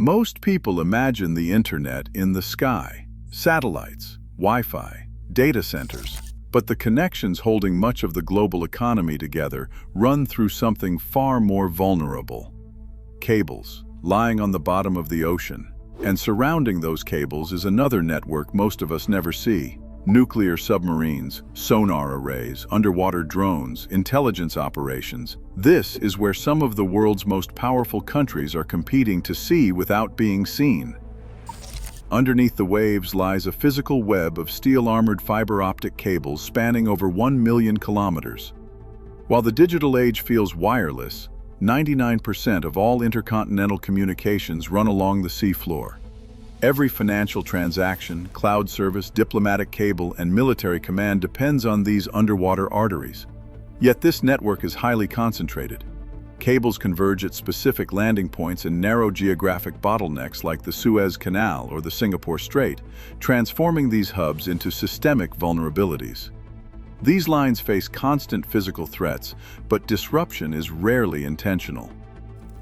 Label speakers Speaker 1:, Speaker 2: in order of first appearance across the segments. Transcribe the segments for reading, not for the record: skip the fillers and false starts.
Speaker 1: Most people imagine the internet in the sky, satellites, Wi-Fi, data centers, but the connections holding much of the global economy together run through something far more vulnerable. Cables, lying on the bottom of the ocean, and surrounding those cables is another network most of us never see. Nuclear submarines, sonar arrays, underwater drones, intelligence operations. This is where some of the world's most powerful countries are competing to see without being seen. Underneath the waves lies a physical web of steel-armored fiber optic cables spanning over 1 million kilometers. While the digital age feels wireless, 99% of all intercontinental communications run along the seafloor. Every financial transaction, cloud service, diplomatic cable, and military command depends on these underwater arteries. Yet this network is highly concentrated. Cables converge at specific landing points in narrow geographic bottlenecks like the Suez Canal or the Singapore Strait, transforming these hubs into systemic vulnerabilities. These lines face constant physical threats, but disruption is rarely intentional.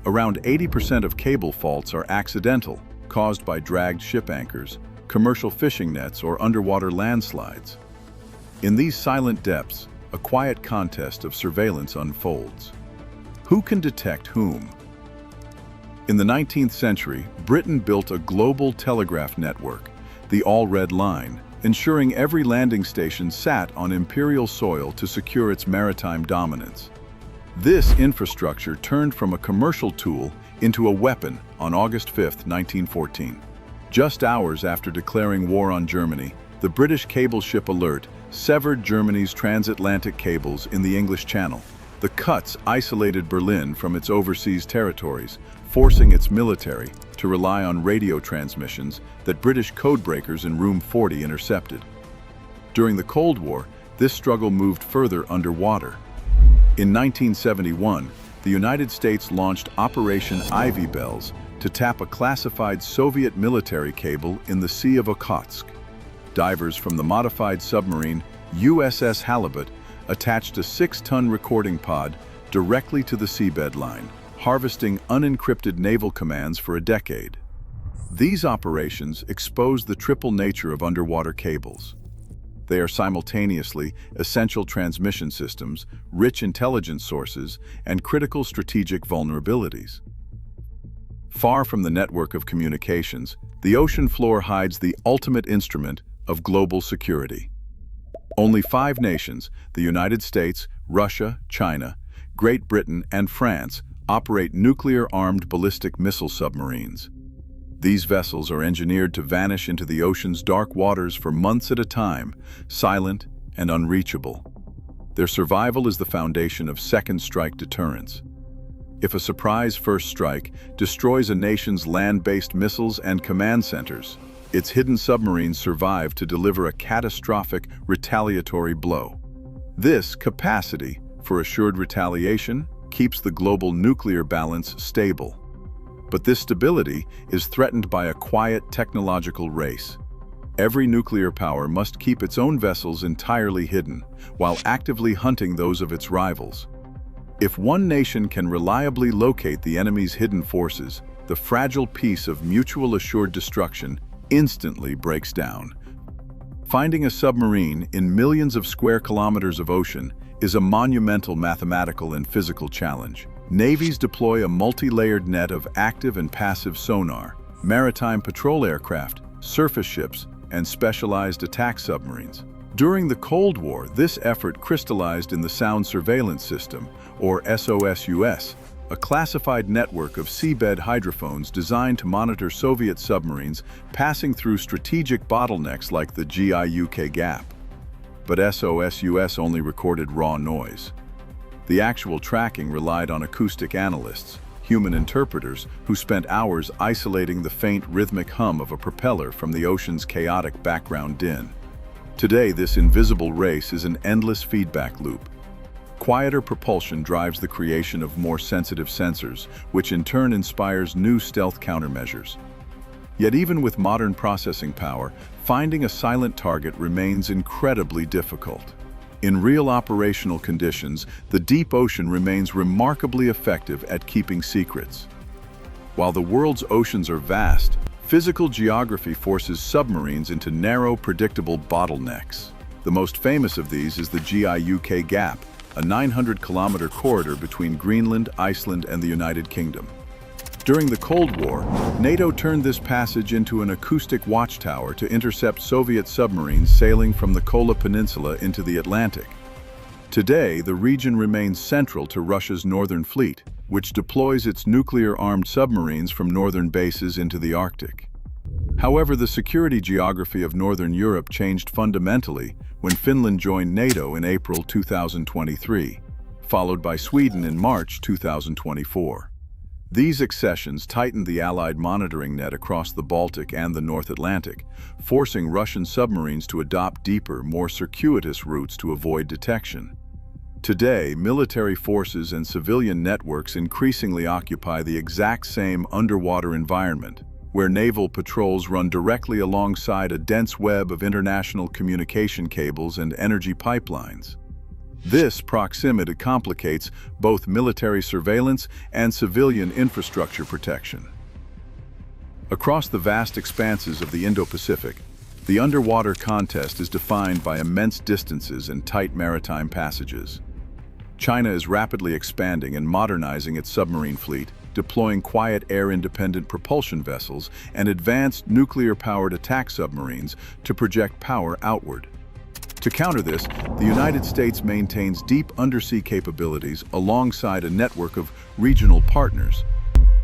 Speaker 1: Around 80% of cable faults are accidental, caused by dragged ship anchors, commercial fishing nets, or underwater landslides. In these silent depths, a quiet contest of surveillance unfolds. Who can detect whom? In the 19th century, Britain built a global telegraph network, the All-Red Line, ensuring every landing station sat on imperial soil to secure its maritime dominance. This infrastructure turned from a commercial tool into a weapon on August 5, 1914. Just hours after declaring war on Germany, the British cable ship Alert severed Germany's transatlantic cables in the English Channel. The cuts isolated Berlin from its overseas territories, forcing its military to rely on radio transmissions that British codebreakers in Room 40 intercepted. During the Cold War, this struggle moved further underwater. In 1971, the United States launched Operation Ivy Bells to tap a classified Soviet military cable in the Sea of Okhotsk. Divers from the modified submarine USS Halibut attached a 6-ton recording pod directly to the seabed line, harvesting unencrypted naval commands for a decade. These operations exposed the triple nature of underwater cables. They are simultaneously essential transmission systems, rich intelligence sources, and critical strategic vulnerabilities. Far from the network of communications, the ocean floor hides the ultimate instrument of global security. Only 5 nations, the United States, Russia, China, Great Britain, and France, operate nuclear-armed ballistic missile submarines. These vessels are engineered to vanish into the ocean's dark waters for months at a time, silent and unreachable. Their survival is the foundation of second-strike deterrence. If a surprise first strike destroys a nation's land-based missiles and command centers, its hidden submarines survive to deliver a catastrophic retaliatory blow. This capacity for assured retaliation keeps the global nuclear balance stable. But this stability is threatened by a quiet technological race. Every nuclear power must keep its own vessels entirely hidden, while actively hunting those of its rivals. If one nation can reliably locate the enemy's hidden forces, the fragile peace of mutual assured destruction instantly breaks down. Finding a submarine in millions of square kilometers of ocean is a monumental mathematical and physical challenge. Navies deploy a multi-layered net of active and passive sonar, maritime patrol aircraft, surface ships, and specialized attack submarines. During the Cold War, this effort crystallized in the Sound Surveillance System, or SOSUS, a classified network of seabed hydrophones designed to monitor Soviet submarines passing through strategic bottlenecks like the GIUK Gap. But SOSUS only recorded raw noise. The actual tracking relied on acoustic analysts, human interpreters who spent hours isolating the faint rhythmic hum of a propeller from the ocean's chaotic background din. Today, this invisible race is an endless feedback loop. Quieter propulsion drives the creation of more sensitive sensors, which in turn inspires new stealth countermeasures. Yet even with modern processing power, finding a silent target remains incredibly difficult. In real operational conditions, the deep ocean remains remarkably effective at keeping secrets. While the world's oceans are vast, physical geography forces submarines into narrow, predictable bottlenecks. The most famous of these is the GIUK Gap, a 900-kilometer corridor between Greenland, Iceland, and the United Kingdom. During the Cold War, NATO turned this passage into an acoustic watchtower to intercept Soviet submarines sailing from the Kola Peninsula into the Atlantic. Today, the region remains central to Russia's Northern Fleet, which deploys its nuclear-armed submarines from northern bases into the Arctic. However, the security geography of Northern Europe changed fundamentally when Finland joined NATO in April 2023, followed by Sweden in March 2024. These accessions tightened the Allied monitoring net across the Baltic and the North Atlantic, forcing Russian submarines to adopt deeper, more circuitous routes to avoid detection. Today, military forces and civilian networks increasingly occupy the exact same underwater environment, where naval patrols run directly alongside a dense web of international communication cables and energy pipelines. This proximity complicates both military surveillance and civilian infrastructure protection. Across the vast expanses of the Indo-Pacific, the underwater contest is defined by immense distances and tight maritime passages. China is rapidly expanding and modernizing its submarine fleet, deploying quiet air-independent propulsion vessels and advanced nuclear-powered attack submarines to project power outward. To counter this, the United States maintains deep undersea capabilities alongside a network of regional partners.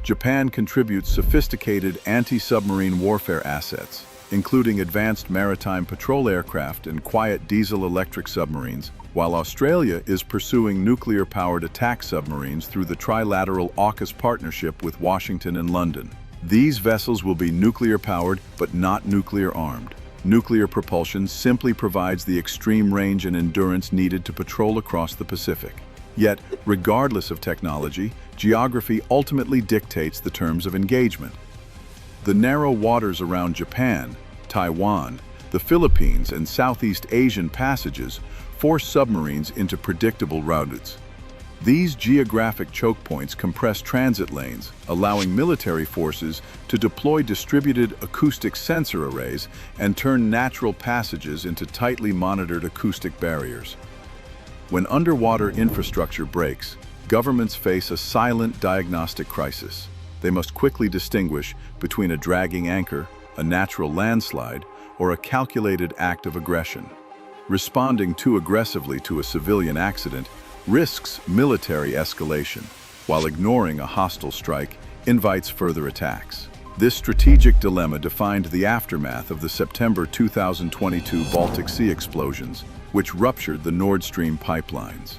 Speaker 1: Japan contributes sophisticated anti-submarine warfare assets, including advanced maritime patrol aircraft and quiet diesel-electric submarines, while Australia is pursuing nuclear-powered attack submarines through the trilateral AUKUS partnership with Washington and London. These vessels will be nuclear-powered but not nuclear-armed. Nuclear propulsion simply provides the extreme range and endurance needed to patrol across the Pacific. Yet, regardless of technology, geography ultimately dictates the terms of engagement. The narrow waters around Japan, Taiwan, the Philippines, and Southeast Asian passages force submarines into predictable routes. These geographic choke points compress transit lanes, allowing military forces to deploy distributed acoustic sensor arrays and turn natural passages into tightly monitored acoustic barriers. When underwater infrastructure breaks, governments face a silent diagnostic crisis. They must quickly distinguish between a dragging anchor, a natural landslide, or a calculated act of aggression. Responding too aggressively to a civilian accident risks military escalation, while ignoring a hostile strike invites further attacks. This strategic dilemma defined the aftermath of the September 2022 Baltic Sea explosions, which ruptured the Nord Stream pipelines.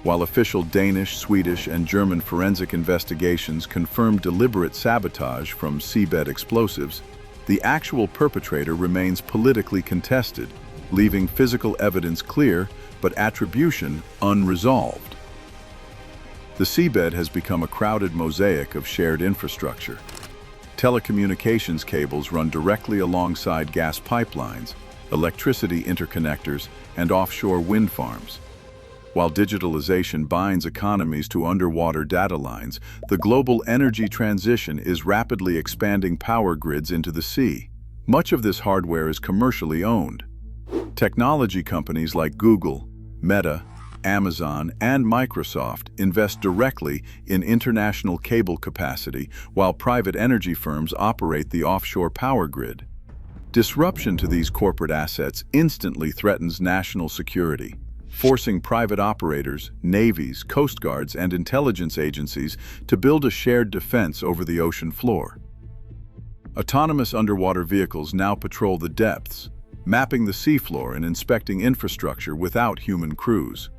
Speaker 1: While official Danish, Swedish, and German forensic investigations confirmed deliberate sabotage from seabed explosives, the actual perpetrator remains politically contested, leaving physical evidence clear but attribution unresolved. The seabed has become a crowded mosaic of shared infrastructure. Telecommunications cables run directly alongside gas pipelines, electricity interconnectors, and offshore wind farms. While digitalization binds economies to underwater data lines, the global energy transition is rapidly expanding power grids into the sea. Much of this hardware is commercially owned. Technology companies like Google, Meta, Amazon, and Microsoft invest directly in international cable capacity, while private energy firms operate the offshore power grid. Disruption to these corporate assets instantly threatens national security, forcing private operators, navies, coast guards, and intelligence agencies to build a shared defense over the ocean floor. Autonomous underwater vehicles now patrol the depths, mapping the seafloor and inspecting infrastructure without human crews.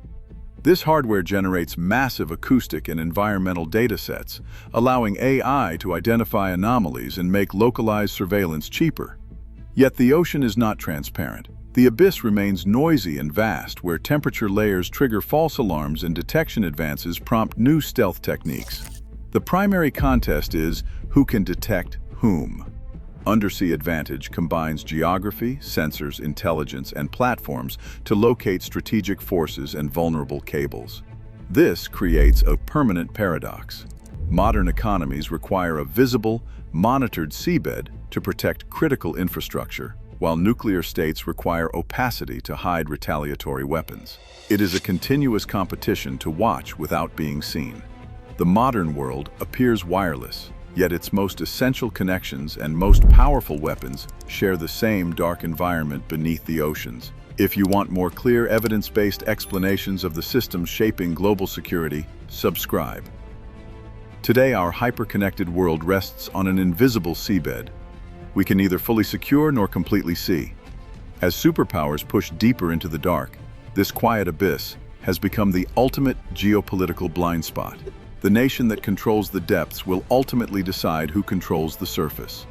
Speaker 1: This hardware generates massive acoustic and environmental data sets, allowing AI to identify anomalies and make localized surveillance cheaper. Yet the ocean is not transparent. The abyss remains noisy and vast, where temperature layers trigger false alarms and detection advances prompt new stealth techniques. The primary contest is who can detect whom. Undersea Advantage combines geography, sensors, intelligence, and platforms to locate strategic forces and vulnerable cables. This creates a permanent paradox. Modern economies require a visible, monitored seabed to protect critical infrastructure, while nuclear states require opacity to hide retaliatory weapons. It is a continuous competition to watch without being seen. The modern world appears wireless, yet its most essential connections and most powerful weapons share the same dark environment beneath the oceans. If you want more clear, evidence-based explanations of the systems shaping global security, subscribe. Today, our hyper-connected world rests on an invisible seabed. We can neither fully secure nor completely see. As superpowers push deeper into the dark, this quiet abyss has become the ultimate geopolitical blind spot. The nation that controls the depths will ultimately decide who controls the surface.